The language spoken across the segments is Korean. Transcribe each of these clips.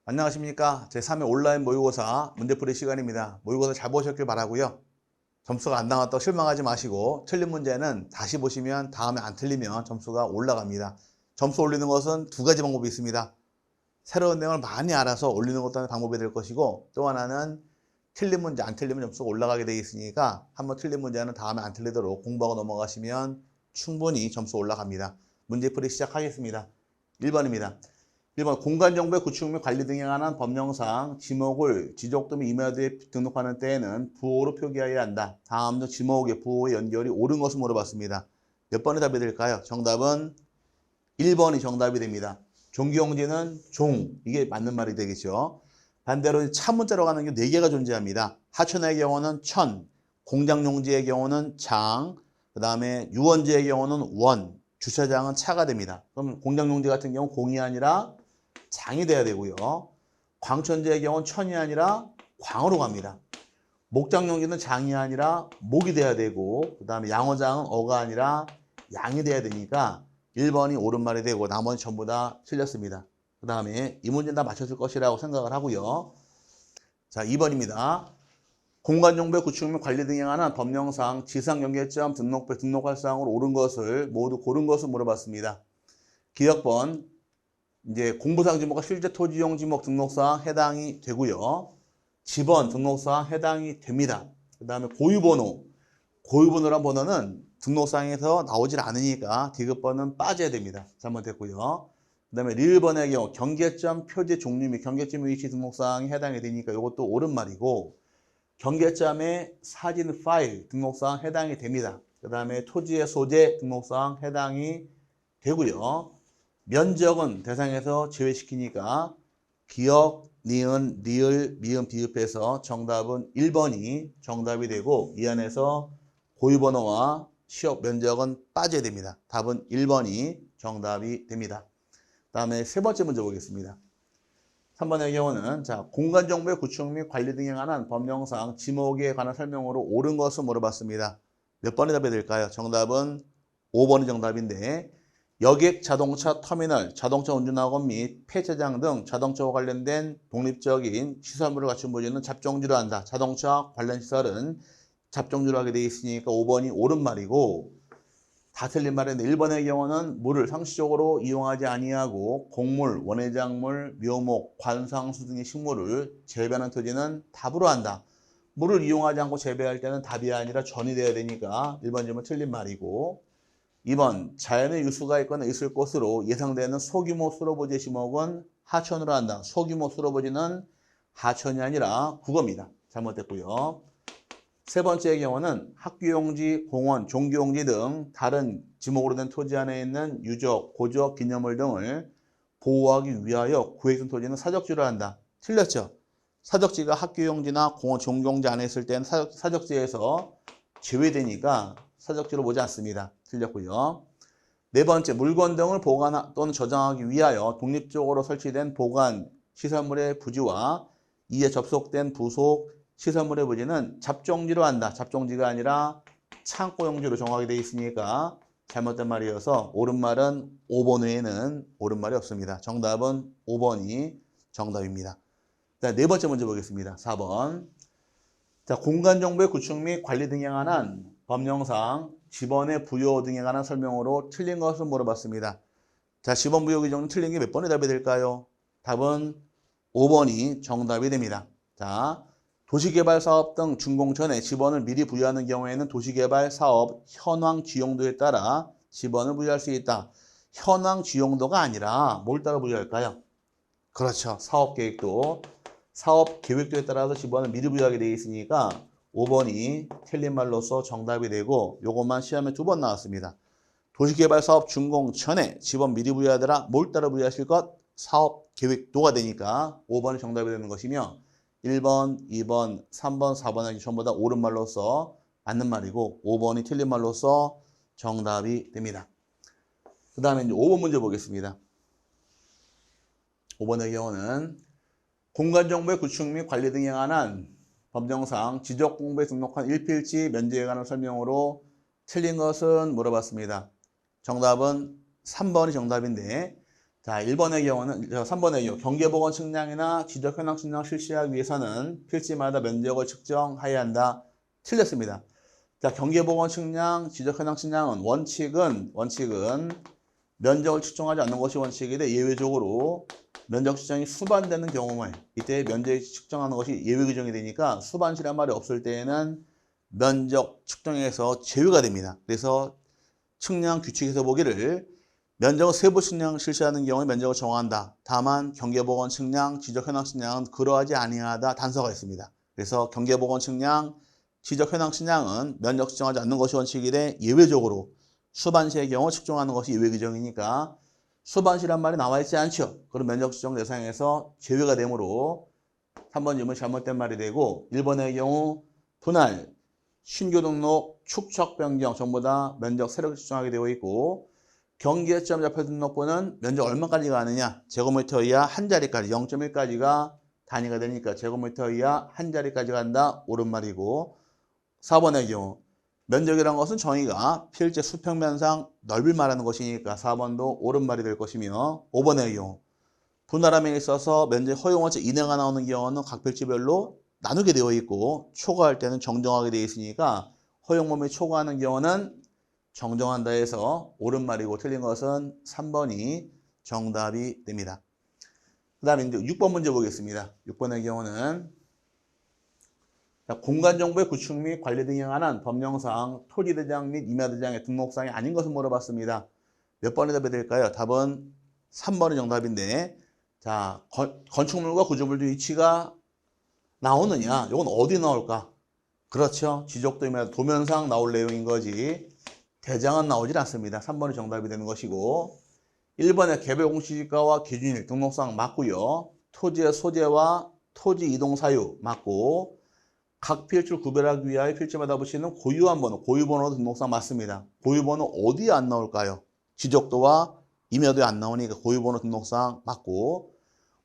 안녕하십니까. 제3회 온라인 모의고사 문제풀이 시간입니다. 모의고사 잘 보셨길 바라고요. 점수가 안 나왔다고 실망하지 마시고 틀린 문제는 다시 보시면 다음에 안 틀리면 점수가 올라갑니다. 점수 올리는 것은 두 가지 방법이 있습니다. 새로운 내용을 많이 알아서 올리는 것도 하나의 방법이 될 것이고, 또 하나는 틀린 문제 안 틀리면 점수가 올라가게 되어 있으니까 한번 틀린 문제는 다음에 안 틀리도록 공부하고 넘어가시면 충분히 점수 올라갑니다. 문제풀이 시작하겠습니다. 1번입니다. 1번 공간정보의 구축 및 관리 등에 관한 법령상 지목을 지적도 및 임야도에 등록하는 때에는 부호로 표기해야 한다. 다음 중 지목의 부호의 연결이 옳은 것을 물어봤습니다. 몇 번의 답이 될까요? 정답은 1번이 정답이 됩니다. 종기용지는 종, 이게 맞는 말이 되겠죠. 반대로 차문자로 가는 게 4개가 존재합니다. 하천의 경우는 천, 공장용지의 경우는 장, 그 다음에 유원지의 경우는 원, 주차장은 차가 됩니다. 그럼 공장용지 같은 경우 공이 아니라 장이 돼야 되고요. 광천지의 경우는 천이 아니라 광으로 갑니다. 목장용지는 장이 아니라 목이 돼야 되고, 그 다음에 양어장은 어가 아니라 양이 돼야 되니까 1번이 옳은 말이 되고 나머지 전부 다 틀렸습니다. 그 다음에 이 문제는 다 맞췄을 것이라고 생각을 하고요. 자, 2번입니다. 공간정보의 구축 및 관리 등에 관한 법령상 지상경계점 등록부 등록할 사항으로 옳은 것을 모두 고른 것을 물어봤습니다. 기억번 이제 공부상 지목과 실제 토지용 지목 등록사항 해당이 되고요. 지번 등록사항 해당이 됩니다. 그 다음에 고유번호란 번호는 등록사항에서 나오질 않으니까 디귿번은 빠져야 됩니다. 잘못됐고요. 그 다음에 리을번의 경우 경계점 표지 종류 및 경계점 위치 등록사항이 해당이 되니까 이것도 옳은 말이고, 경계점의 사진 파일 등록사항 해당이 됩니다. 그 다음에 토지의 소재 등록사항 해당이 되고요. 면적은 대상에서 제외시키니까 기역, 니은, 리을, 미음, 비읍해서 정답은 1번이 정답이 되고, 이 안에서 고유번호와 시업 면적은 빠져야 됩니다. 답은 1번이 정답이 됩니다. 다음에 세 번째 문제 보겠습니다. 3번의 경우는 공간정보의 구축 및 관리 등에 관한 법령상 지목에 관한 설명으로 옳은 것을 물어봤습니다. 몇 번의 답이 될까요? 정답은 5번이 정답인데, 여객, 자동차, 터미널, 자동차 운전학원 및 폐차장 등 자동차와 관련된 독립적인 시설물을 갖춘 부지는 잡종지로 한다. 자동차 관련 시설은 잡종지로 하게 되어 있으니까 5번이 옳은 말이고, 다 틀린 말인데 1번의 경우는 물을 상시적으로 이용하지 아니하고 곡물, 원예작물, 묘목, 관상수 등의 식물을 재배하는 토지는 답으로 한다. 물을 이용하지 않고 재배할 때는 답이 아니라 전이 돼야 되니까 1번 질문 틀린 말이고, 2번 자연의 유수가 있거나 있을 것으로 예상되는 소규모 수로보지 지목은 하천으로 한다. 소규모 수로보지는 하천이 아니라 국어입니다. 잘못됐고요. 세 번째의 경우는 학교용지, 공원, 종교용지 등 다른 지목으로 된 토지 안에 있는 유적, 고적, 기념물 등을 보호하기 위하여 구획된 토지는 사적지로 한다. 틀렸죠? 사적지가 학교용지나 공원, 종교용지 안에 있을 때는 사적지에서 제외되니까 사적지로 보지 않습니다. 틀렸고요. 네 번째, 물건 등을 보관 또는 저장하기 위하여 독립적으로 설치된 보관 시설물의 부지와 이에 접속된 부속 시설물의 부지는 잡종지로 한다. 잡종지가 아니라 창고용지로 정하게 되어 있으니까 잘못된 말이어서 옳은 말은 5번 외에는 옳은 말이 없습니다. 정답은 5번이 정답입니다. 자, 네 번째 문제 보겠습니다. 4번. 자, 공간정보의 구축 및 관리 등에 관한 법령상 지번의 부여 등에 관한 설명으로 틀린 것을 물어봤습니다. 자, 지번 부여 규정은 틀린 게 몇 번의 답이 될까요? 답은 5번이 정답이 됩니다. 자, 도시개발사업 등 준공 전에 지번을 미리 부여하는 경우에는 도시개발사업 현황 지용도에 따라 지번을 부여할 수 있다. 현황 지용도가 아니라 뭘 따라 부여할까요? 그렇죠. 사업계획도. 사업 계획도에 따라서 지번을 미리 부여하게 되어 있으니까 5번이 틀린 말로서 정답이 되고, 요것만 시험에 2번 나왔습니다. 도시개발사업 준공 전에 지번 미리 부여하더라. 뭘 따라 부여하실 것? 사업 계획도가 되니까 5번이 정답이 되는 것이며, 1번, 2번, 3번, 4번은 전부 다 옳은 말로서 맞는 말이고 5번이 틀린 말로서 정답이 됩니다. 그 다음에 이제 5번 문제 보겠습니다. 5번의 경우는 공간정보의 구축 및 관리 등에 관한 법령상 지적공부에 등록한 일필지 면제에 관한 설명으로 틀린 것은 물어봤습니다. 정답은 3번이 정답인데, 자, 1번의 경우는, 3번의 경우, 경계보건 측량이나 지적 현황 측량 실시하기 위해서는 필지마다 면적을 측정해야 한다. 틀렸습니다. 자, 경계보건 측량, 지적 현황 측량은 원칙은 면적을 측정하지 않는 것이 원칙인데 예외적으로 면적 측정이 수반되는 경우에 이때 면적 측정하는 것이 예외 규정이 되니까 수반시란 말이 없을 때에는 면적 측정에서 제외가 됩니다. 그래서 측량 규칙에서 보기를 면적을 세부 측량 실시하는 경우에 면적을 정한다. 다만 경계보건 측량, 지적 현황 측량은 그러하지 아니하다 단서가 있습니다. 그래서 경계보건 측량, 지적 현황 측량은 면적 측정하지 않는 것이 원칙이래 예외적으로 수반시의 경우 측정하는 것이 예외 규정이니까 수반시란 말이 나와 있지 않죠. 그럼 면적 측정 대상에서 제외가 되므로 3번 질문 잘못된 말이 되고 1번의 경우 분할, 신규 등록, 축척 변경 전부 다 면적 세력을 측정하게 되어 있고 경계점 좌표 등록부는 면적 얼마까지 가느냐 제곱미터 이하 한 자리까지 0.1까지가 단위가 되니까 제곱미터 이하 한 자리까지 간다 옳은 말이고 4번의 경우 면적이라는 것은 정의가 필지 수평면상 넓이를 말하는 것이니까 4번도 옳은 말이 될 것이며 5번의 경우 분할함에 있어서 면적 허용원칙 이내가 나오는 경우는 각 필지별로 나누게 되어 있고 초과할 때는 정정하게 되어 있으니까 허용범위 초과하는 경우는 정정한다 해서 옳은 말이고 틀린 것은 3번이 정답이 됩니다. 그 다음에 이제 6번 문제 보겠습니다. 6번의 경우는 공간정보의 구축 및 관리 등에 관한 법령상 토지대장 및 임야대장의 등록사항이 아닌 것을 물어봤습니다. 몇 번의 답이 될까요? 답은 3번이 정답인데 자 건축물과 구조물의 위치가 나오느냐? 이건 어디 나올까? 그렇죠. 지적도 임야 도면상 나올 내용인 거지. 대장은 나오질 않습니다. 3번이 정답이 되는 것이고 1번의 개별 공시지가와 기준일 등록사항 맞고요. 토지의 소재와 토지 이동 사유 맞고 각 필지를 구별하기 위하여 필지마다 붙이는 고유한 번호, 고유번호 등록사항 맞습니다. 고유번호 어디에 안 나올까요? 지적도와 임야도에 안 나오니까 고유번호 등록사항 맞고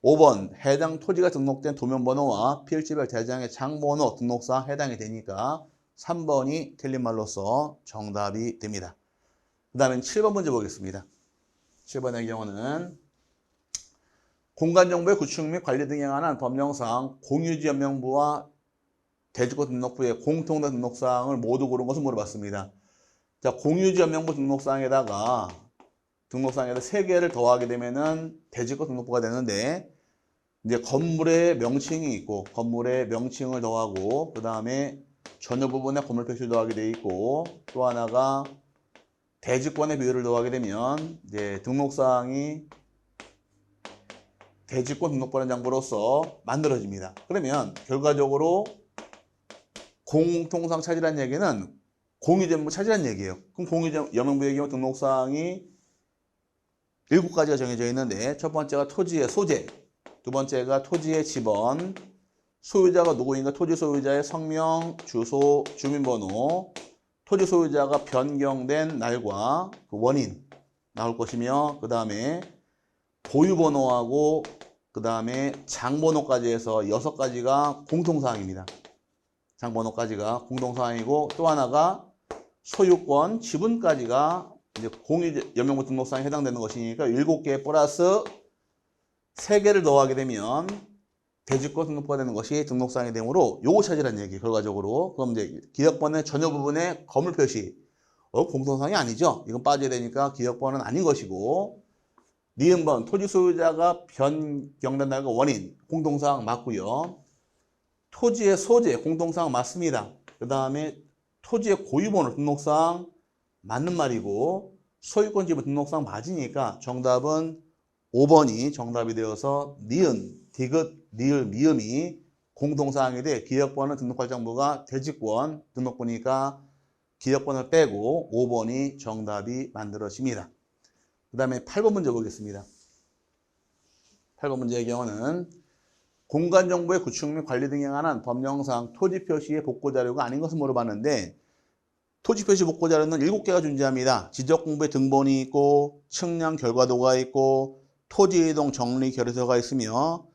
5번 해당 토지가 등록된 도면번호와 필지별 대장의 장번호 등록사항 해당이 되니까 3번이 틀린 말로서 정답이 됩니다. 그 다음에 7번 문제 보겠습니다. 7번의 경우는 공간정보의 구축 및 관리 등에 관한 법령상 공유지연명부와 대지권 등록부의 공통된 등록사항을 모두 고른 것을 물어봤습니다. 자, 공유지연명부 등록사항에다가 3개를 더하게 되면은 대지권 등록부가 되는데 이제 건물의 명칭이 있고 건물의 명칭을 더하고 그 다음에 전혀 부분에 건물 표시를 더하게 돼 있고 또 하나가 대지권의 비율을 더하게 되면 이제 등록사항이 대지권 등록번호 장부로서 만들어집니다. 그러면 결과적으로 공통상 차지라는 얘기는 공유전부 차지라는 얘기예요. 그럼 공유연명부의 경우 등록사항이 7가지가 정해져 있는데 첫 번째가 토지의 소재, 두 번째가 토지의 지번, 소유자가 누구인가 토지 소유자의 성명, 주소, 주민번호, 토지 소유자가 변경된 날과 그 원인 나올 것이며 그 다음에 보유번호하고 그 다음에 장번호까지 해서 6가지가 공통사항입니다. 장번호까지가 공통사항이고 또 하나가 소유권, 지분까지가 이제 공유연명부 등록사항에 해당되는 것이니까 7개 플러스 3개를 더하게 되면 대지권 등록부가 되는 것이 등록사항이 되므로 요거 찾으라는 얘기 결과적으로. 그럼 이제 기억번호의 전혀 부분에 거물 표시 공통사항이 아니죠. 이건 빠져야 되니까 기억번호는 아닌 것이고 니은번 토지 소유자가 변경된 날과 원인 공통사항 맞고요. 토지의 소재 공통사항 맞습니다. 그 다음에 토지의 고유번호 등록사항 맞는 말이고 소유권 지분 등록사항 맞으니까 정답은 5번이 정답이 되어서 니은, 디귿, 니을, 미음이 공통사항이 돼 기억번호 등록발장부가 대지권 등록부니까 기억번호를 빼고 5번이 정답이 만들어집니다. 그 다음에 8번 문제 보겠습니다. 8번 문제의 경우는 공간정보의 구축 및 관리 등에 관한 법령상 토지표시의 복고자료가 아닌 것을 물어봤는데 토지표시 복고자료는 7개가 존재합니다. 지적공부의 등본이 있고 측량 결과도가 있고 토지이동 정리 결의서가 있으며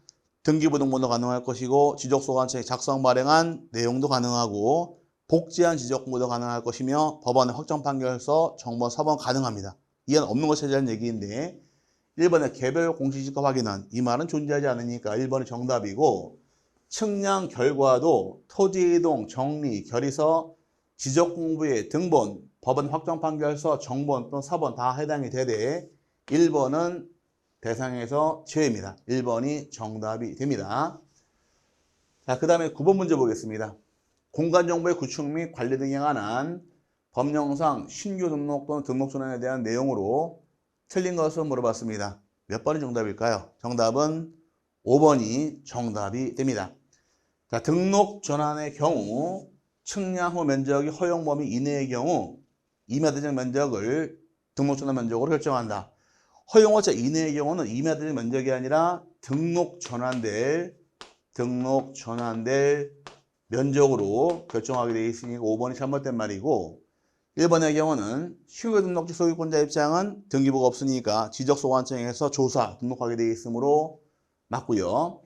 등기부 등본도 가능할 것이고 지적소관책 작성 발행한 내용도 가능하고 복제한 지적공부도 가능할 것이며 법원의 확정 판결서 정번 서번 가능합니다. 이건 없는 것 찾으라는 얘기인데 1번의 개별 공시지가 확인은 이 말은 존재하지 않으니까 1번이 정답이고 측량 결과도 토지이동, 정리, 결의서, 지적공부의 등본, 법원 확정판결서, 정본 또는 사본 다 해당이 되되 1번은 대상에서 제외입니다. 1번이 정답이 됩니다. 자, 그 다음에 9번 문제 보겠습니다. 공간정보의 구축 및 관리 등에 관한 법령상 신규 등록 또는 등록 전환에 대한 내용으로 틀린 것을 물어봤습니다. 몇 번이 정답일까요? 정답은 5번이 정답이 됩니다. 자, 등록 전환의 경우 측량 후 면적이 허용 범위 이내의 경우 임야대적 면적을 등록 전환 면적으로 결정한다. 허용호자 이내의 경우는 임야대적 면적이 아니라 등록 전환될 면적으로 결정하게 되어 있으니까 5번이 잘못된 말이고 1번의 경우는 신규 등록지 소유권자 입장은 등기부가 없으니까 지적소관청에서 조사, 등록하게 되어 있으므로 맞고요.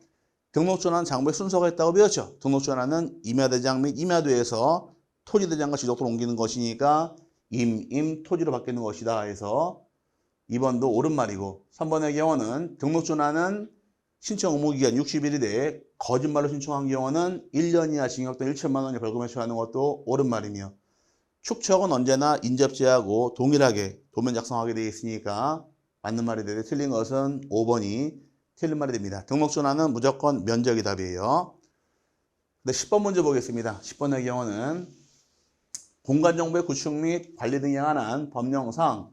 등록전환 장부의 순서가 있다고 배웠죠. 등록전환은 임야대장 및 임야도에서 토지대장과 지적도로 옮기는 것이니까 토지로 바뀌는 것이다 해서 2번도 옳은 말이고 3번의 경우는 등록전환은 신청 의무기간 60일이 거짓말로 신청한 경우는 1년 이하 징역 또는 1천만 원의 벌금에 처하는 것도 옳은 말이며 축척은 언제나 인접제하고 동일하게 도면 작성하게 되어 있으니까 맞는 말이 되되 틀린 것은 5번이 틀린 말이 됩니다. 등록전환은 무조건 면적이 답이에요. 근데 10번 문제 보겠습니다. 10번의 경우는 공간정보의 구축 및 관리 등에 관한 법령상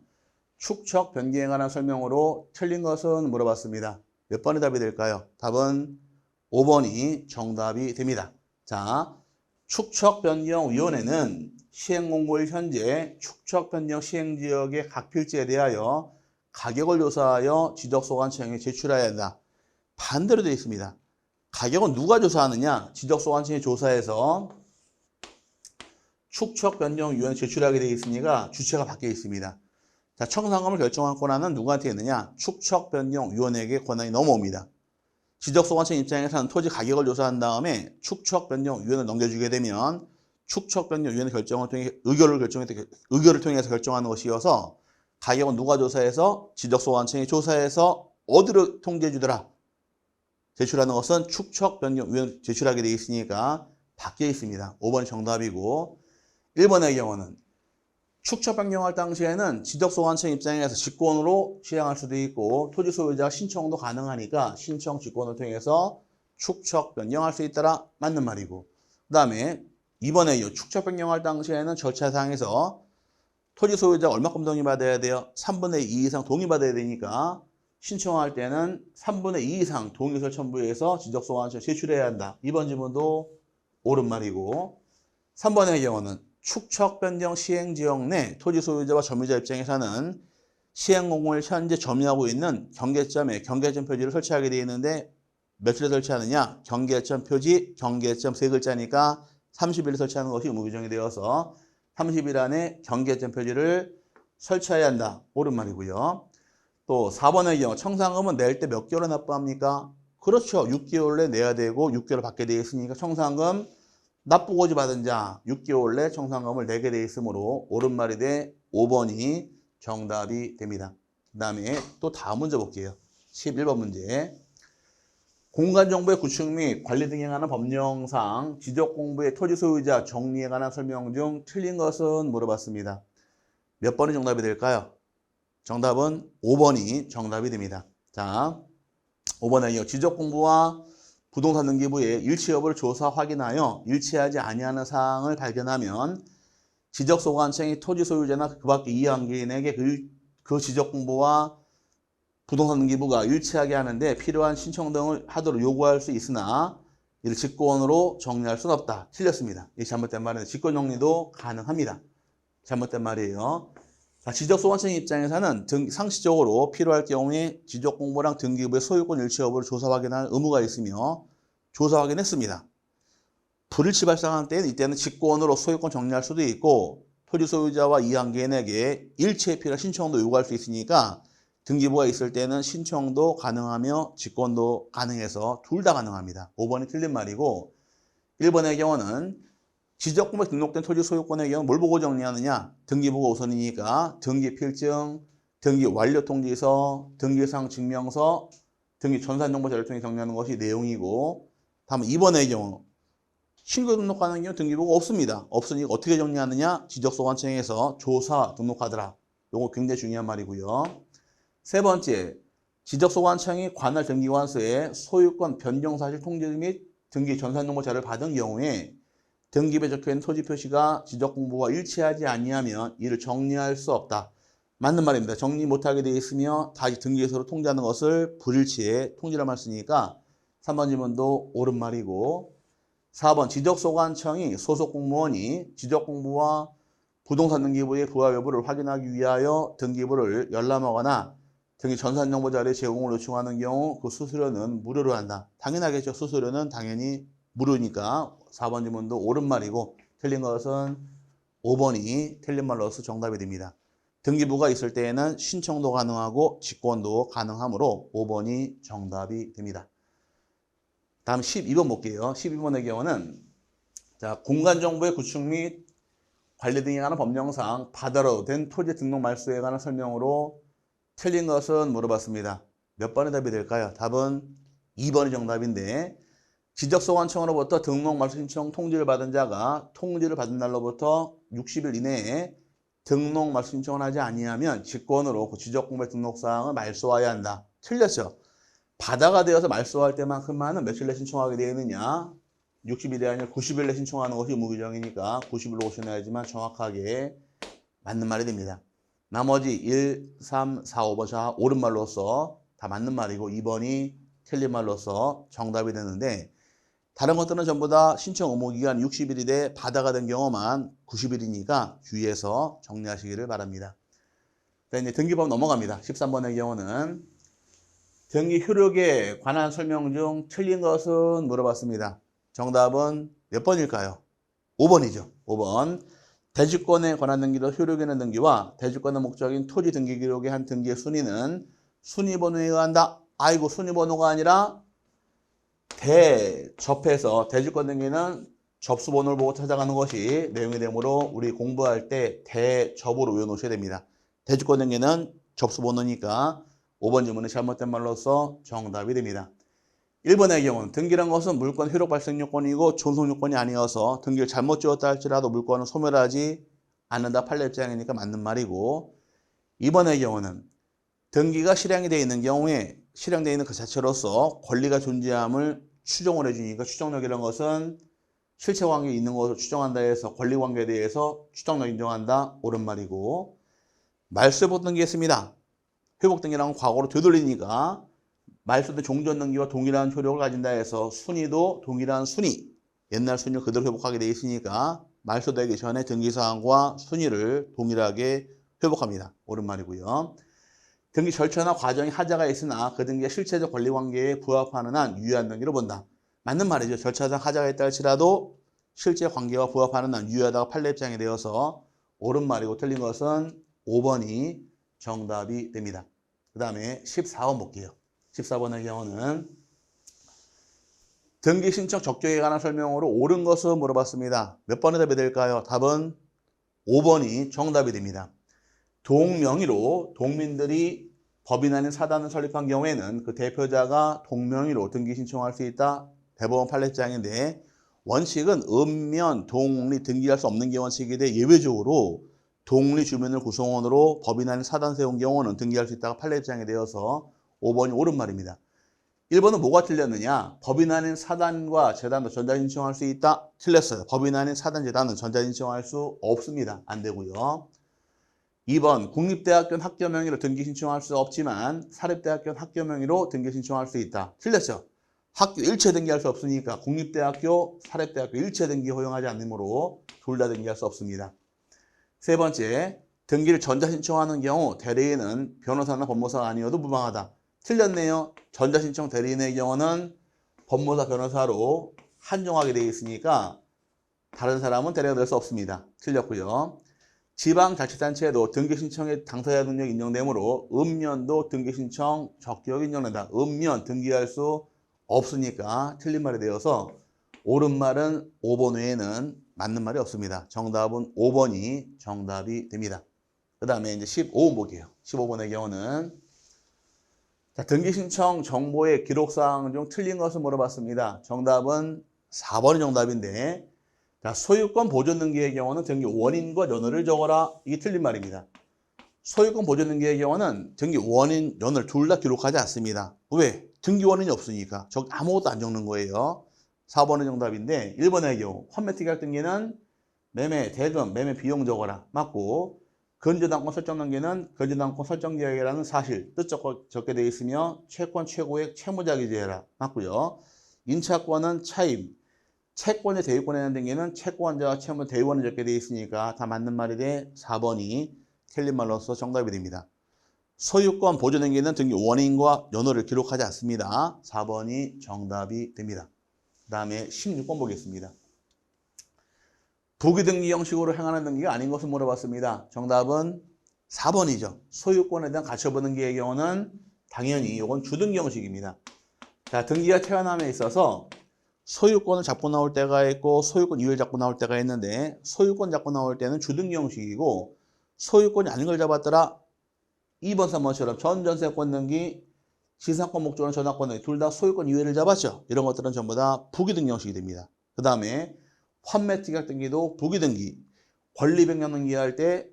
축척 변경에 관한 설명으로 틀린 것은 물어봤습니다. 몇 번이 답이 될까요? 답은 5번이 정답이 됩니다. 자, 축척변경위원회는 시행공고일 현재 축척변경 시행지역의 각 필지에 대하여 가격을 조사하여 지적소관청에 제출해야 한다. 반대로 되어 있습니다. 가격은 누가 조사하느냐? 지적소관청에 조사해서 축척변경위원회에 제출하게 되어 있으니까 주체가 바뀌어 있습니다. 자, 청산금을 결정할 권한은 누구한테 있느냐? 축척변경위원회에게 권한이 넘어옵니다. 지적소관청 입장에서는 토지 가격을 조사한 다음에 축척변경위원회를 넘겨주게 되면 축척변경위원회 결정을 통해 의결을 통해서 결정하는 것이어서 가격은 누가 조사해서 지적소관청이 조사해서 어디로 통지해주더라? 제출하는 것은 축척변경위원회 제출하게 되어 있으니까 바뀌어 있습니다. 5번이 정답이고 1번의 경우는 축척 변경할 당시에는 지적소관청 입장에서 직권으로 시행할 수도 있고 토지 소유자가 신청도 가능하니까 신청 직권을 통해서 축척 변경할 수 있더라 맞는 말이고 그 다음에 이번에 축척 변경할 당시에는 절차상에서 토지 소유자가 얼마큼 동의받아야 돼요? 3분의 2 이상 동의받아야 되니까 신청할 때는 3분의 2 이상 동의서를 첨부해서 지적소관청에 제출해야 한다. 이번 지문도 옳은 말이고 3번의 경우는 축척 변경 시행지역 내 토지 소유자와 점유자 입장에서는 시행공고를 현재 점유하고 있는 경계점에 경계점 표지를 설치하게 되어 있는데 며칠에 설치하느냐? 경계점 표지, 경계점 세 글자니까 30일에 설치하는 것이 의무 규정이 되어서 30일 안에 경계점 표지를 설치해야 한다. 옳은 말이고요. 또 4번의 경우 청산금은 낼 때 몇 개월에 납부합니까? 그렇죠. 6개월 내 내야 되고 6개월 받게 되어 있으니까 청산금 납부고지 받은 자 6개월 내 청산금을 내게 되어 있으므로 옳은 말이 돼 5번이 정답이 됩니다. 그 다음에 또 다음 문제 볼게요. 11번 문제. 공간정보의 구축 및 관리 등에 관한 법령상 지적공부의 토지 소유자 정리에 관한 설명 중 틀린 것은 물어봤습니다. 몇 번이 정답이 될까요? 정답은 5번이 정답이 됩니다. 자, 5번은요. 지적공부와 부동산 등기부의 일치 여부를 조사 확인하여 일치하지 아니하는 사항을 발견하면 지적소관청이 토지 소유자나 그 밖의 이해관계인에게 그 지적공부와 부동산 등기부가 일치하게 하는데 필요한 신청 등을 하도록 요구할 수 있으나 이를 직권으로 정리할 수는 없다. 틀렸습니다. 이 잘못된 말은 직권 정리도 가능합니다. 잘못된 말이에요. 자, 지적소관청 입장에서는 상시적으로 필요할 경우에 지적공부랑 등기부의 소유권 일치 여부를 조사 확인할 의무가 있으며 조사 확인했습니다. 불일치 발생한 때는 이때는 직권으로 소유권 정리할 수도 있고 토지 소유자와 이해관계인에게 일체에 필요한 신청도 요구할 수 있으니까 등기부가 있을 때는 신청도 가능하며 직권도 가능해서 둘 다 가능합니다. 5번이 틀린 말이고 1번의 경우는 지적공부에 등록된 토지 소유권의 경우 뭘 보고 정리하느냐? 등기부가 우선이니까 등기필증, 등기 완료 통지서, 등기상 증명서, 등기 전산정보 자료를 통해 정리하는 것이 내용이고, 다음 2번의 경우 신고 등록하는 경우 등기부가 없습니다. 없으니까 어떻게 정리하느냐? 지적소관청에서 조사 등록하더라. 요거 굉장히 중요한 말이고요. 세 번째, 지적소관청이 관할 등기관서에 소유권 변경 사실 통지 및 등기 전산정보 자료를 받은 경우에 등기부에 적혀있는 토지 표시가 지적공부와 일치하지 아니하면 이를 정리할 수 없다. 맞는 말입니다. 정리 못하게 되어 있으며 다시 등기소로 통지하는 것을 불일치에 통지란 말 쓰니까 3번 질문도 옳은 말이고, 4번 지적소관청이 소속 공무원이 지적공부와 부동산 등기부의 부합 여부를 확인하기 위하여 등기부를 열람하거나 등기 전산정보 자료 제공을 요청하는 경우 그 수수료는 무료로 한다. 당연하겠죠. 수수료는 당연히 무료니까 4번 질문도 옳은 말이고, 틀린 것은 5번이 틀린 말로서 정답이 됩니다. 등기부가 있을 때에는 신청도 가능하고 직권도 가능하므로 5번이 정답이 됩니다. 다음 12번 볼게요. 12번의 경우는 자, 공간정보의 구축 및 관리 등에 관한 법령상 바다로 된 토지 등록 말소에 관한 설명으로 틀린 것은 물어봤습니다. 몇 번의 답이 될까요? 답은 2번이 정답인데, 지적소관청으로부터 등록 말소 신청 통지를 받은 자가 통지를 받은 날로부터 60일 이내에 등록 말소 신청을 하지 아니하면 직권으로 그 지적공부의 등록사항을 말소해야 한다. 틀렸죠? 바다가 되어서 말소할 때만큼만은 며칠 내 신청하게 되어 있느냐? 60일이 아니라 90일 내 신청하는 것이 무규정이니까 90일로 오셔야지만 정확하게 맞는 말이 됩니다. 나머지 1, 3, 4, 5번 자 옳은 말로서 다 맞는 말이고 2번이 틀린 말로서 정답이 되는데, 다른 것들은 전부 다 신청 의무 기간 60일이 돼 바다가 된 경우만 90일이니까 주의해서 정리하시기를 바랍니다. 자, 이제 등기법 넘어갑니다. 13번의 경우는 등기 효력에 관한 설명 중 틀린 것은 물어봤습니다. 정답은 몇 번일까요? 5번이죠. 5번. 대주권에 관한 등기로 효력에 있는 등기와 대주권의 목적인 토지 등기 기록의 한 등기의 순위는 순위번호에 의한다. 아이고, 순위번호가 아니라 대접해서 대주권 등기는 접수번호를 보고 찾아가는 것이 내용이 되므로 우리 공부할 때 대접으로 외워놓으셔야 됩니다. 대주권 등기는 접수번호니까 5번 질문은 잘못된 말로서 정답이 됩니다. 1번의 경우는 등기란 것은 물권 효력 발생 요건이고 존속 요건이 아니어서 등기를 잘못 지었다 할지라도 물권은 소멸하지 않는다. 판례 입장이니까 맞는 말이고, 2번의 경우는 등기가 실행이 되어 있는 경우에 실행되어 있는 그 자체로서 권리가 존재함을 추정을 해주니까 추정력이라는 것은 실체관계에 있는 것을 추정한다 해서 권리관계에 대해서 추정력 인정한다. 옳은 말이고, 말소회복 등기했습니다. 회복 등기란 건 과거로 되돌리니까 말소된 종전 등기와 동일한 효력을 가진다 해서 순위도 동일한 순위, 옛날 순위를 그대로 회복하게 되어 있으니까 말소되기 전에 등기사항과 순위를 동일하게 회복합니다. 옳은 말이고요. 등기 절차나 과정이 하자가 있으나 그 등기가 실체적 권리관계에 부합하는 한 유효한 등기로 본다. 맞는 말이죠. 절차상 하자가 있다 할지라도 실제 관계와 부합하는 한 유효하다가 판례 입장이 되어서 옳은 말이고, 틀린 것은 5번이 정답이 됩니다. 그 다음에 14번 볼게요. 14번의 경우는 등기 신청 적격에 관한 설명으로 옳은 것을 물어봤습니다. 몇 번의 답이 될까요? 답은 5번이 정답이 됩니다. 동명의로 동민들이 법인 아닌 사단을 설립한 경우에는 그 대표자가 동명의로 등기 신청할 수 있다. 대법원 판례장인데, 원칙은 읍면, 동리 등기할 수 없는 게 원칙이 돼 예외적으로 동리 주민을 구성원으로 법인 아닌 사단 세운 경우는 등기할 수 있다가 판례장이 되어서 5번이 옳은 말입니다. 1번은 뭐가 틀렸느냐? 법인 아닌 사단과 재단도 전자신청할 수 있다. 틀렸어요. 법인 아닌 사단, 재단은 전자신청할 수 없습니다. 안 되고요. 2번 국립대학교는 학교 명의로 등기 신청할 수 없지만 사립대학교는 학교 명의로 등기 신청할 수 있다. 틀렸죠? 학교 일체 등기할 수 없으니까 국립대학교, 사립대학교 일체 등기 허용하지 않으므로 둘 다 등기할 수 없습니다. 세 번째, 등기를 전자신청하는 경우 대리인은 변호사나 법무사가 아니어도 무방하다. 틀렸네요. 전자신청 대리인의 경우는 법무사, 변호사로 한정하게 되어 있으니까 다른 사람은 대리가 될 수 없습니다. 틀렸고요. 지방자치단체에도 등기신청의 당사자 능력이 인정되므로 읍면도 등기신청 적격이 인정된다. 읍면 등기할 수 없으니까 틀린 말이 되어서 옳은 말은 5번 외에는 맞는 말이 없습니다. 정답은 5번이 정답이 됩니다. 그 다음에 이제 15번 볼게요. 15번의 경우는. 자, 등기 신청 정보의 기록사항 중 틀린 것을 물어봤습니다. 정답은 4번이 정답인데, 자, 소유권 보존 등기의 경우는 등기 원인과 연월을 적어라. 이게 틀린 말입니다. 소유권 보존 등기의 경우는 등기 원인, 연월 둘 다 기록하지 않습니다. 왜? 등기 원인이 없으니까. 아무것도 안 적는 거예요. 4번의 정답인데 1번의 경우 환매특약 등기는 매매 대금, 매매 비용 적어라. 맞고 건전당권 설정 등기는 건전당권 설정 계획이라는 사실 뜻 적게 되어 있으며 채권 최고액 채무자 기재해라. 맞고요. 임차권은 차임, 채권의 대유권에 대한 등기는 채권자와 채무 대유원이 적게 되어 있으니까 다 맞는 말이 돼 4번이 틀린 말로서 정답이 됩니다. 소유권 보존 등기는 등기 원인과 연월을 기록하지 않습니다. 4번이 정답이 됩니다. 그 다음에 16번 보겠습니다. 부기등기 형식으로 행하는 등기가 아닌 것을 물어봤습니다. 정답은 4번이죠. 소유권에 대한 가처분 등기의 경우는 당연히 이건 주등기 형식입니다. 자, 등기가 태어남에 있어서 소유권을 잡고 나올 때가 있고 소유권 이유를 잡고 나올 때가 있는데 소유권 잡고 나올 때는 주등기 형식이고 소유권이 아닌 걸 잡았더라 2번, 3번처럼 전전세권 등기, 지상권 목적으로 전환권 등기 둘 다 소유권 이외를 잡았죠. 이런 것들은 전부 다 부기등기 형식이 됩니다. 그 다음에 환매특약 등기도 부기등기, 권리변경 등기할 때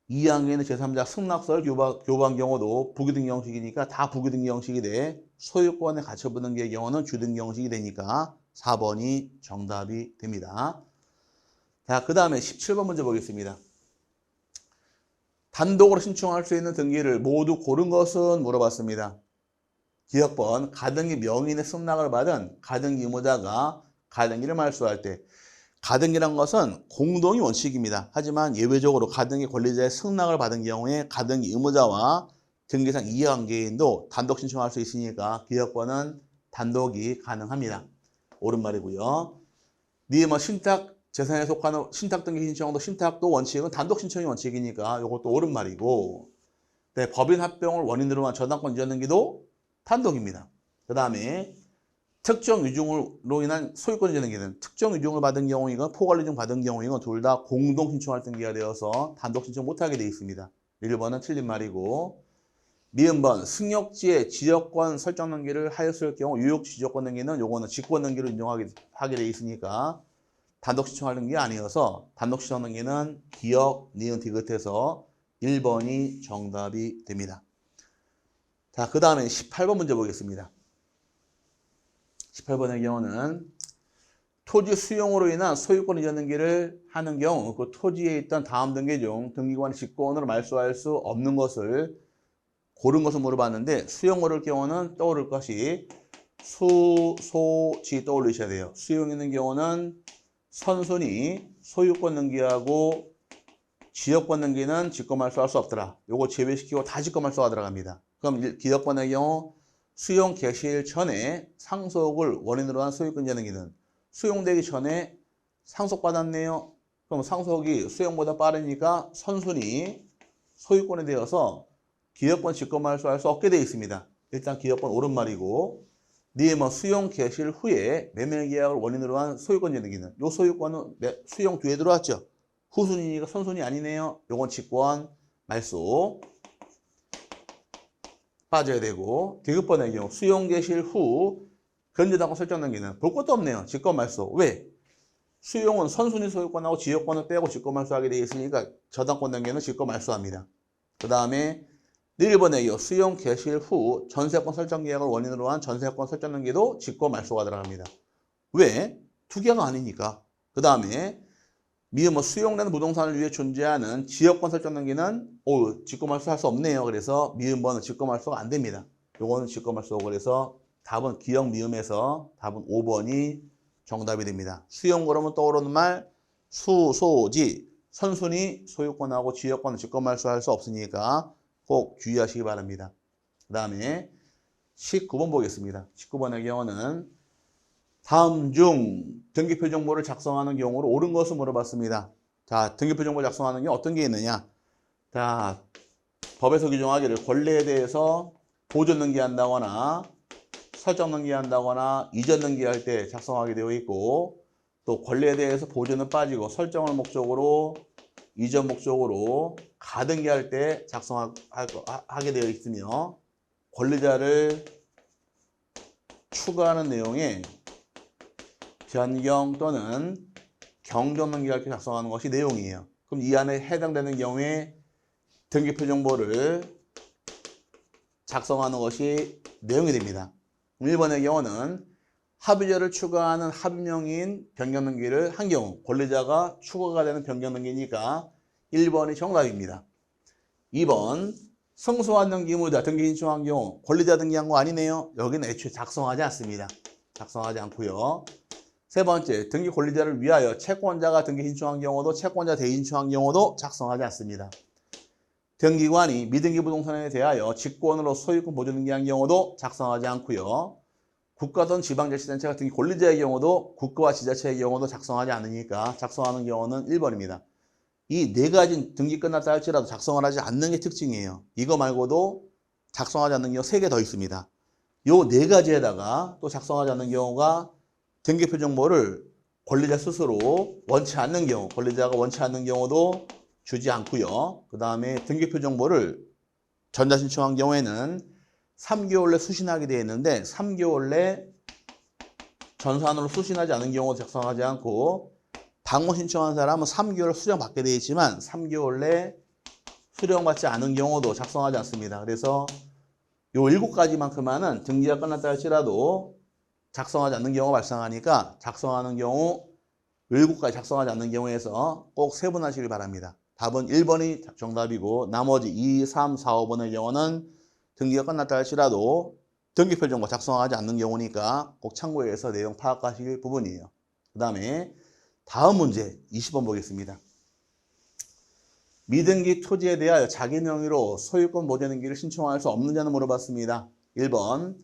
2항에는 제3자 승낙서를 교부한 경우도 부기등기 형식이니까 다 부기등기 형식이 돼 소유권의 가처분 등기의 경우는 주등기 형식이 되니까 4번이 정답이 됩니다. 자, 그 다음에 17번 문제 보겠습니다. 단독으로 신청할 수 있는 등기를 모두 고른 것은 물어봤습니다. 기억번, 가등기 명인의 승낙을 받은 가등기 의무자가 가등기를 말소할 때 가등기란 것은 공동이 원칙입니다. 하지만 예외적으로 가등기 권리자의 승낙을 받은 경우에 가등기 의무자와 등기상 이해관계인도 단독 신청할 수 있으니까 기억번은 단독이 가능합니다. 옳은 말이고요. 신탁 재산에 속하는 신탁 등기 신청도 신탁도 원칙은 단독 신청이 원칙이니까 이것도 옳은 말이고 네, 법인 합병을 원인으로 한 저당권 이전 등기도 단독입니다. 그 다음에 특정 유증으로 인한 소유권 이전 등기는 특정 유증을 받은 경우이건 포괄유증 받은 경우이건 둘 다 공동 신청할 등기가 되어서 단독 신청 못하게 되어 있습니다. 1번은 틀린 말이고 미음번 승역지의 지역권 설정 등기를 하였을 경우 유역지 지역권 등기는 요거는 직권 등기로 인정하게 되어 있으니까 단독 신청할 등기 아니어서 단독 신청 등기는 기역, 니은, 디귿해서 1번이 정답이 됩니다. 자, 그 다음에 18번 문제 보겠습니다. 18번의 경우는 토지 수용으로 인한 소유권 이전 등기를 하는 경우 그 토지에 있던 다음 등기 중 등기관의 직권으로 말소할 수 없는 것을 고른 것을 물어봤는데 수용 고를 경우는 떠오를 것이 수, 소, 지 떠올리셔야 돼요. 수용 있는 경우는 선순위 소유권 등기하고 지역권 등기는 직권 말소할 수 없더라. 요거 제외시키고 다 직권 말소가 들어갑니다. 그럼 기역권의 경우 수용 개시일 전에 상속을 원인으로 한 소유권 이전 등기는 수용되기 전에 상속받았네요. 그럼 상속이 수용보다 빠르니까 선순위 소유권에 대해서 기역권 직권 말소할 수 없게 되어 있습니다. 일단 기역권 옳은 말이고 수용 개시일 후에 매매계약을 원인으로 한 소유권 이전 등기는 요 소유권은 수용 뒤에 들어왔죠. 후순위니까 선순위 아니네요. 요건 직권 말소 빠져야 되고 디귿번의 경우 수용 개시일 후 건전당권 설정 등기는 볼 것도 없네요. 직권 말소. 왜? 수용은 선순위 소유권하고 지역권을 빼고 직권 말소하게 되어 있으니까 저당권 등기는 직권 말소합니다. 그 다음에 1번의 경우 수용 개시일 후 전세권 설정 계약을 원인으로 한 전세권 설정 등기도 직권 말소가 들어갑니다. 왜? 투기가 아니니까. 그 다음에 수용되는 부동산을 위해 존재하는 지역권 설정 등기는 직권 말소할 수 없네요. 그래서 미음번은 직권 말소가 안 됩니다. 요거는 직권 말소고 그래서 답은 기역 미음에서 답은 5번이 정답이 됩니다. 수용 그러면 떠오르는 말 수, 소, 지 선순위 소유권하고 지역권은 직권 말소할 수 없으니까 꼭 주의하시기 바랍니다. 그 다음에 19번 보겠습니다. 19번의 경우는 다음 중 등기표 정보를 작성하는 경우로 옳은 것을 물어봤습니다. 자, 등기표 정보 작성하는 게 어떤 게 있느냐? 자, 법에서 규정하기를 권리에 대해서 보존 등기한다거나 설정 등기한다거나 이전 등기할 때 작성하게 되어 있고 또 권리에 대해서 보존은 빠지고 설정을 목적으로 이전 목적으로 가등기할 때 작성하게 되어 있으며 권리자를 추가하는 내용에 변경 또는 경종 등기할 때 작성하는 것이 내용이에요. 그럼 이 안에 해당되는 경우에 등기표 정보를 작성하는 것이 내용이 됩니다. 1번의 경우는 합의자를 추가하는 합의명인 변경 등기를 한 경우 권리자가 추가가 되는 변경 등기니까 1번이 정답입니다. 2번 승소한 등기무자 등기 신청한 경우 권리자 등기한 거 아니네요. 여기는 애초에 작성하지 않습니다. 작성하지 않고요. 세 번째, 등기 권리자를 위하여 채권자가 등기 신청한 경우도 채권자 대리 신청한 경우도 작성하지 않습니다. 등기관이 미등기 부동산에 대하여 직권으로 소유권 보존 등기한 경우도 작성하지 않고요. 국가 또는 지방자치단체가 등기 권리자의 경우도 국가와 지자체의 경우도 작성하지 않으니까 작성하는 경우는 1번입니다. 이 네 가지 등기 끝났다 할지라도 작성을 하지 않는 게 특징이에요. 이거 말고도 작성하지 않는 경우 3개 더 있습니다. 요 네 가지에다가 또 작성하지 않는 경우가 등기표 정보를 권리자 스스로 원치 않는 경우, 권리자가 원치 않는 경우도 주지 않고요. 그 다음에 등기표 정보를 전자신청한 경우에는 3개월 내 수신하게 되어 있는데 3개월 내 전산으로 수신하지 않은 경우 작성하지 않고 방문 신청한 사람은 3개월 수령받게 되어 있지만 3개월 내 수령받지 않은 경우도 작성하지 않습니다. 그래서 요 7가지만큼만은 등기가 끝났다 할지라도 작성하지 않는 경우가 발생하니까 작성하는 경우 7가지 작성하지 않는 경우에서 꼭 세분하시길 바랍니다. 답은 1번이 정답이고 나머지 2, 3, 4, 5번의 경우는 등기가 끝났다 할지라도 등기표 정보 작성하지 않는 경우니까 꼭 참고해서 내용 파악하실 부분이에요. 그 다음에 다음 문제 20번 보겠습니다. 미등기 토지에 대하여 자기 명의로 소유권 보존 등기를 신청할 수 없느냐는 물어봤습니다. 1번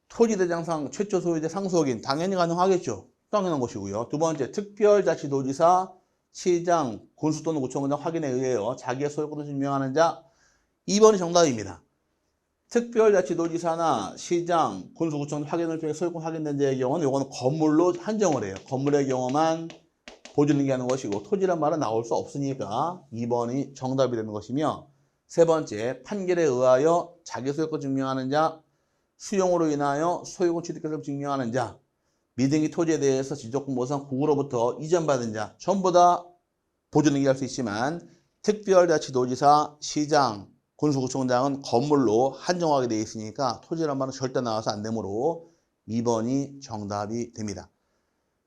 토지대장상 최초 소유자 상속인 당연히 가능하겠죠. 당연한 것이고요. 두 번째 특별자치도지사, 시장, 군수 또는 구청장 확인에 의하여 자기의 소유권을 증명하는 자 2번이 정답입니다. 특별자치도지사나 시장, 군수, 구청 확인을 통해 소유권 확인된 자의 경우는 이거는 건물로 한정을 해요. 건물의 경우만 보존 등기하는 것이고 토지란 말은 나올 수 없으니까 2번이 정답이 되는 것이며 세 번째 판결에 의하여 자기 소유권 증명하는 자, 수용으로 인하여 소유권 취득권을 증명하는 자, 미등기 토지에 대해서 지적공보상 국으로부터 이전받은 자 전부 다 보존 등기할 수 있지만 특별자치도지사, 시장, 군수구청장은 건물로 한정하게 되어 있으니까 토지란 말은 절대 나와서 안 되므로 2번이 정답이 됩니다.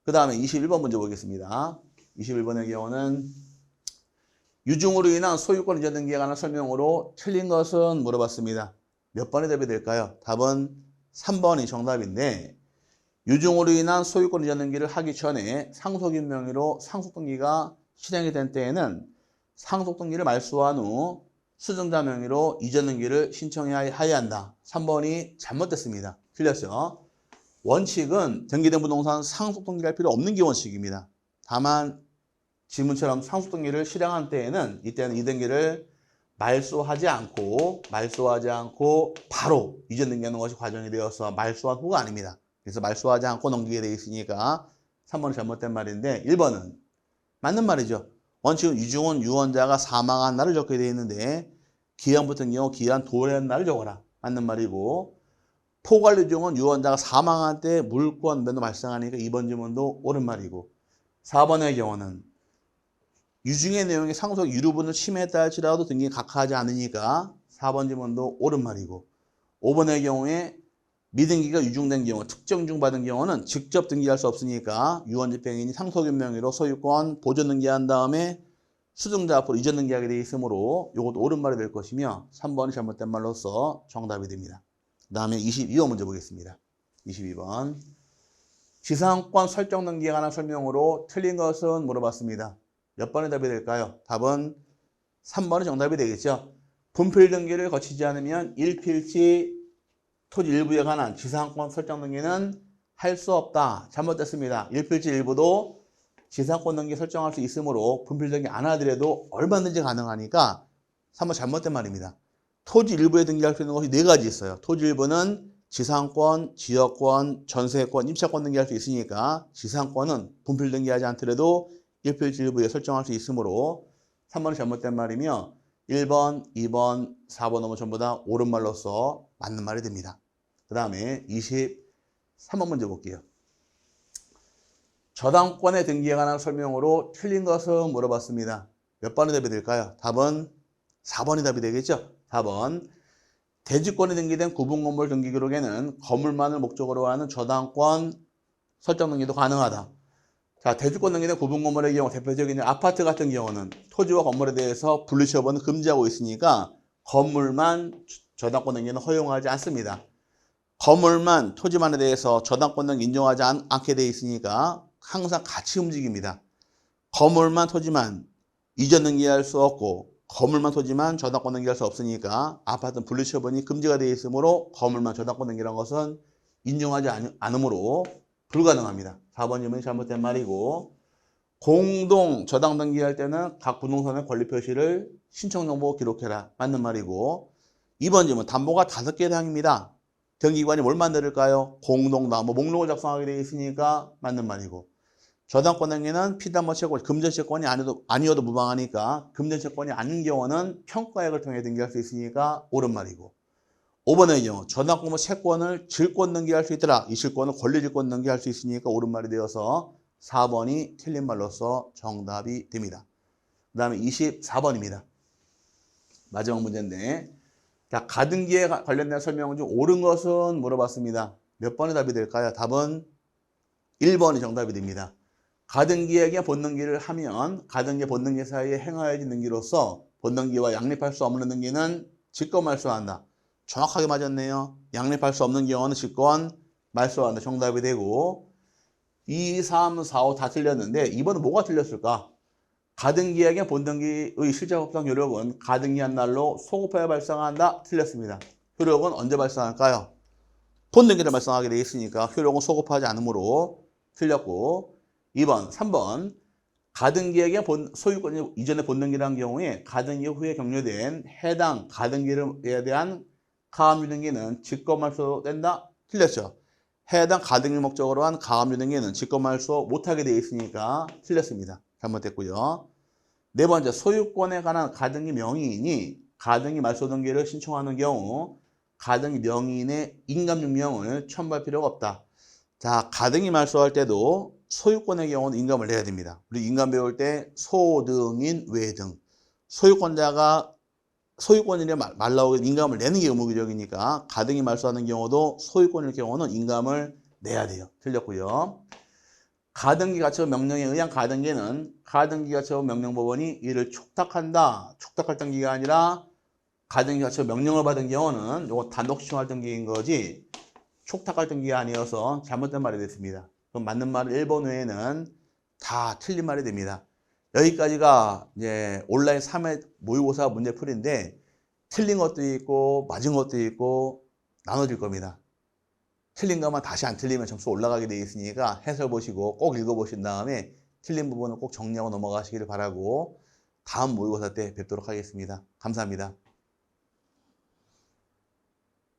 그 다음에 21번 문제 보겠습니다. 21번의 경우는 유증으로 인한 소유권 이전 등기에 관한 설명으로 틀린 것은 물어봤습니다. 몇 번의 답이 될까요? 답은 3번이 정답인데 유증으로 인한 소유권 이전 등기를 하기 전에 상속인 명의로 상속등기가 실행이 된 때에는 상속등기를 말소한 후 수증자 명의로 이전 등기를 신청해야 한다. 3번이 잘못됐습니다. 틀렸죠? 원칙은 등기된 부동산 상속등기할 필요 없는 게 원칙입니다. 다만 지문처럼 상속등기를 실행한 때에는 이때는 이 등기를 말소하지 않고 바로 이전 등기하는 것이 과정이 되어서 말소한 후가 아닙니다. 그래서 말소하지 않고 넘기게 되어 있으니까 3번이 잘못된 말인데 1번은 맞는 말이죠. 원칙은 유증은 유언자가 사망한 날을 적게 되어 있는데 기한 붙은 경우 기한 도래한 날을 적어라. 맞는 말이고 포괄유증은 유언자가 사망한 때 물권 변동 발생하니까 2번 지문도 옳은 말이고 4번의 경우는 유증의 내용이 상속 유류분을 침해했다 할지라도 등기에 각하하지 않으니까 4번 지문도 옳은 말이고 5번의 경우에 미등기가 유증된 경우, 특정유증 받은 경우는 직접 등기할 수 없으니까 유언집행인이 상속인 명의로 소유권 보존 등기한 다음에 수증자 앞으로 이전 등기하게 되어 있으므로 이것도 옳은 말이 될 것이며 3번이 잘못된 말로서 정답이 됩니다. 그 다음에 22번 문제 보겠습니다. 22번 지상권 설정 등기에 관한 설명으로 틀린 것은 물어봤습니다. 몇 번의 답이 될까요? 답은 3번이 정답이 되겠죠. 분필 등기를 거치지 않으면 1필지 토지 일부에 관한 지상권 설정 등기는 할 수 없다. 잘못됐습니다. 1필지 일부도 지상권 등기 설정할 수 있으므로 분필 등기 안 하더라도 얼마든지 가능하니까 3번 잘못된 말입니다. 토지 일부에 등기할 수 있는 것이 4가지 있어요. 토지 일부는 지상권, 지역권, 전세권, 임차권 등기할 수 있으니까 지상권은 분필 등기하지 않더라도 1필지 일부에 설정할 수 있으므로 3번이 잘못된 말이며 1번, 2번, 4번, 5번 전부 다 옳은 말로서 맞는 말이 됩니다. 그 다음에 23번 문제 볼게요. 저당권의 등기에 관한 설명으로 틀린 것은 물어봤습니다. 몇 번이 답이 될까요? 답은 4번이 답이 되겠죠? 4번. 대지권이 등기된 구분건물 등기기록에는 건물만을 목적으로 하는 저당권 설정 등기도 가능하다. 자, 대지권 등기된 구분건물의 경우 대표적인 아파트 같은 경우는 토지와 건물에 대해서 분리처분을 금지하고 있으니까 건물만 저당권 등기는 허용하지 않습니다. 건물만 토지만에 대해서 저당권 등기 인정하지 않게 되어 있으니까 항상 같이 움직입니다. 건물만 토지만 이전 등기할 수 없고 건물만 토지만 저당권 등기할 수 없으니까 아파트는 분리처분이 금지가 되어 있으므로 건물만 저당권 등기라는 것은 인정하지 않으므로 불가능합니다. 4번 질문이 잘못된 말이고 공동 저당 등기할 때는 각 부동산의 권리 표시를 신청 정보 기록해라. 맞는 말이고 2번 질문 담보가 5개 대항입니다. 등기관이 뭘 만들까요? 공동담보 목록을 작성하게 되어 있으니까 맞는 말이고 저당권 등기는 피담보 채권, 금전 채권이 아니어도 무방하니까 금전 채권이 아닌 경우는 평가액을 통해 등기할 수 있으니까 옳은 말이고 5번의 경우 저당권 채권을 질권 등기할 수 있더라. 이 질권을 권리질권 등기할 수 있으니까 옳은 말이 되어서 4번이 틀린 말로서 정답이 됩니다. 그 다음에 24번입니다. 마지막 문제인데 자, 가등기에 관련된 설명 중 옳은 것은 물어봤습니다. 몇 번의 답이 될까요? 답은 1번이 정답이 됩니다. 가등기에게 본등기를 하면 가등기 본등기 사이에 행하여진 등기로서 본등기와 양립할 수 없는 등기는 직권 말소한다. 정확하게 맞았네요. 양립할 수 없는 경우는 직권 말소한다. 정답이 되고 2, 3, 4, 5 다 틀렸는데 2번은 뭐가 틀렸을까? 가등기에게 본등기의 실제법상 효력은 가등기한 날로 소급하여 발생한다. 틀렸습니다. 효력은 언제 발생할까요? 본등기를 발생하게 되어 있으니까 효력은 소급하지 않으므로 틀렸고 2번, 3번 가등기에게 소유권이 이전에 본등기를 경우에 가등기 후에 격려된 해당 가등기에 대한 가압류 등기는 직권말소 된다? 틀렸죠. 해당 가등기 목적으로 한 가압류 등기는 직권말소 못하게 되어 있으니까 틀렸습니다. 잘못됐고요. 네 번째, 소유권에 관한 가등기 명의인이 가등기 말소 등기를 신청하는 경우 가등기 명의인의 인감증명을 첨부할 필요가 없다. 자, 가등기 말소할 때도 소유권의 경우는 인감을 내야 됩니다. 우리 인감 배울 때 소등인 외등 소유권자가 소유권이라 말 나오게 인감을 내는 게 의무적이니까 가등기 말소하는 경우도 소유권일 경우는 인감을 내야 돼요. 틀렸고요. 가등기 가처분 명령에 의한 가등기는 가등기 가처분 명령법원이 이를 촉탁한다. 촉탁할 등기가 아니라 가등기 가처분 명령을 받은 경우는 이거 단독 신청할 등기인 거지 촉탁할 등기가 아니어서 잘못된 말이 됐습니다. 그럼 맞는 말은 1번 외에는 다 틀린 말이 됩니다. 여기까지가 이제 온라인 3회 모의고사 문제풀이인데 틀린 것도 있고 맞은 것도 있고 나눠질 겁니다. 틀린 것만 다시 안 틀리면 점수 올라가게 되어 있으니까 해설 보시고 꼭 읽어보신 다음에 틀린 부분은 꼭 정리하고 넘어가시기를 바라고 다음 모의고사 때 뵙도록 하겠습니다. 감사합니다.